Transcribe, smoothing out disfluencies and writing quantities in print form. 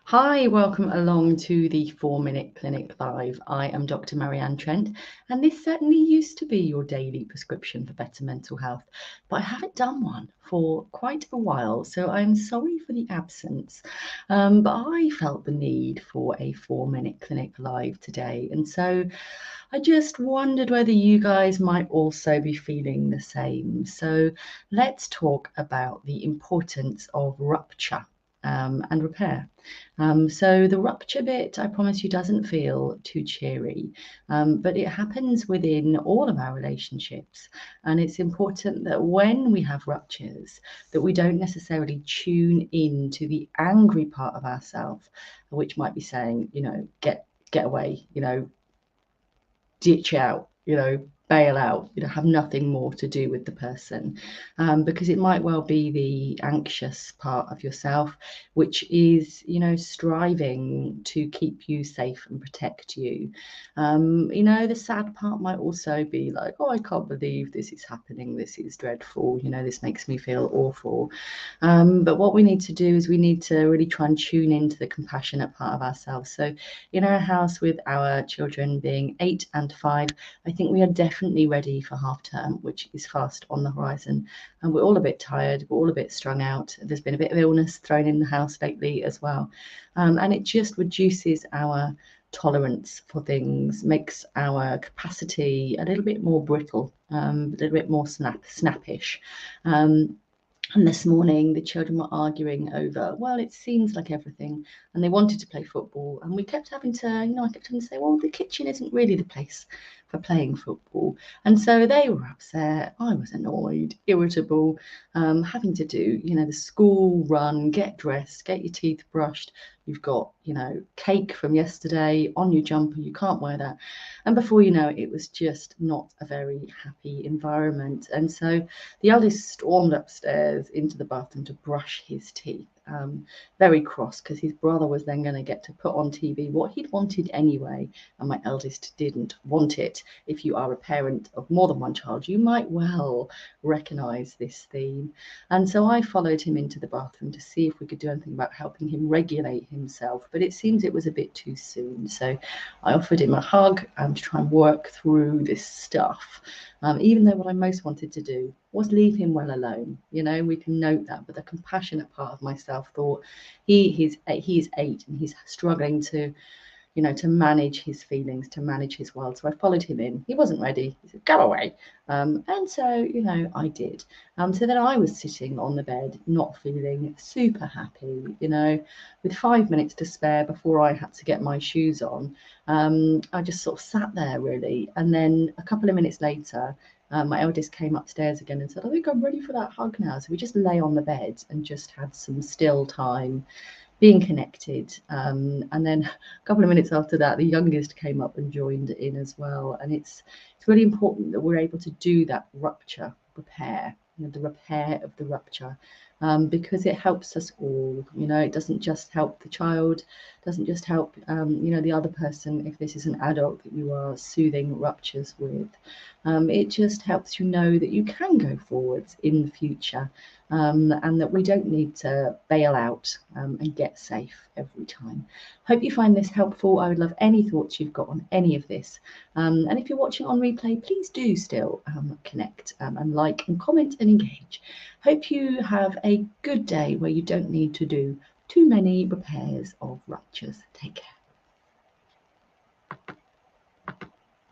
Hi, welcome along to the 4 Minute Clinic Live. I am Dr. Marianne Trent, and this certainly used to be your daily prescription for better mental health, but I haven't done one for quite a while, so I'm sorry for the absence. But I felt the need for a 4 Minute Clinic Live today, and so I just wondered whether you guys might also be feeling the same. So let's talk about the importance of rupture. And repair. So the rupture bit, I promise you, doesn't feel too cheery, but it happens within all of our relationships. And it's important that when we have ruptures, that we don't necessarily tune in to the angry part of ourselves, which might be saying, get away, ditch out, bail out, have nothing more to do with the person, because it might well be the anxious part of yourself, which is, striving to keep you safe and protect you. The sad part might also be like, oh, I can't believe this is happening. This is dreadful. This makes me feel awful. But what we need to do is we need to really try and tune into the compassionate part of ourselves. So in our house, with our children being 8 and 5, I think we are definitely ready for half term, which is fast on the horizon. And we're all a bit tired, we're all a bit strung out. There's been a bit of illness thrown in the house lately as well. And it just reduces our tolerance for things, makes our capacity a little bit more brittle, a little bit more snappish. And this morning, the children were arguing over, well, it seems like everything, and they wanted to play football. And we kept having to, I kept having to say, well, the kitchen isn't really the place for playing football. And so they were upset. I was annoyed, irritable, having to do, the school run, get dressed, get your teeth brushed. You've got, cake from yesterday on your jumper. You can't wear that. And before you know it, it was just not a very happy environment. And so the eldest stormed upstairs into the bathroom to brush his teeth, very cross because his brother was then going to get to put on TV what he'd wanted anyway, and my eldest didn't want it. If you are a parent of more than one child, you might well recognise this theme. And so I followed him into the bathroom to see if we could do anything about helping him regulate himself, but it seems it was a bit too soon. So I offered him a hug to try and work through this stuff. Even though what I most wanted to do was leave him well alone. We can note that, but the compassionate part of myself thought he's 8 and he's struggling to manage his feelings, to manage his world. So I followed him in. He wasn't ready. He said, go away. And so, I did. So then I was sitting on the bed, not feeling super happy, with 5 minutes to spare before I had to get my shoes on. I just sort of sat there really. And then a couple of minutes later, my eldest came upstairs again and said, I think I'm ready for that hug now. So we just lay on the bed and just had some still time, being connected. And then a couple of minutes after that, the youngest came up and joined in as well. And it's really important that we're able to do that rupture repair, the repair of the rupture, because it helps us all. It doesn't just help the child, doesn't just help the other person if this is an adult that you are soothing ruptures with. It just helps you know that you can go forwards in the future, and that we don't need to bail out and get safe every time. Hope you find this helpful. I would love any thoughts you've got on any of this. And if you're watching on replay, please do still connect and like and comment and engage. Hope you have a good day where you don't need to do too many repairs of ruptures. Take care.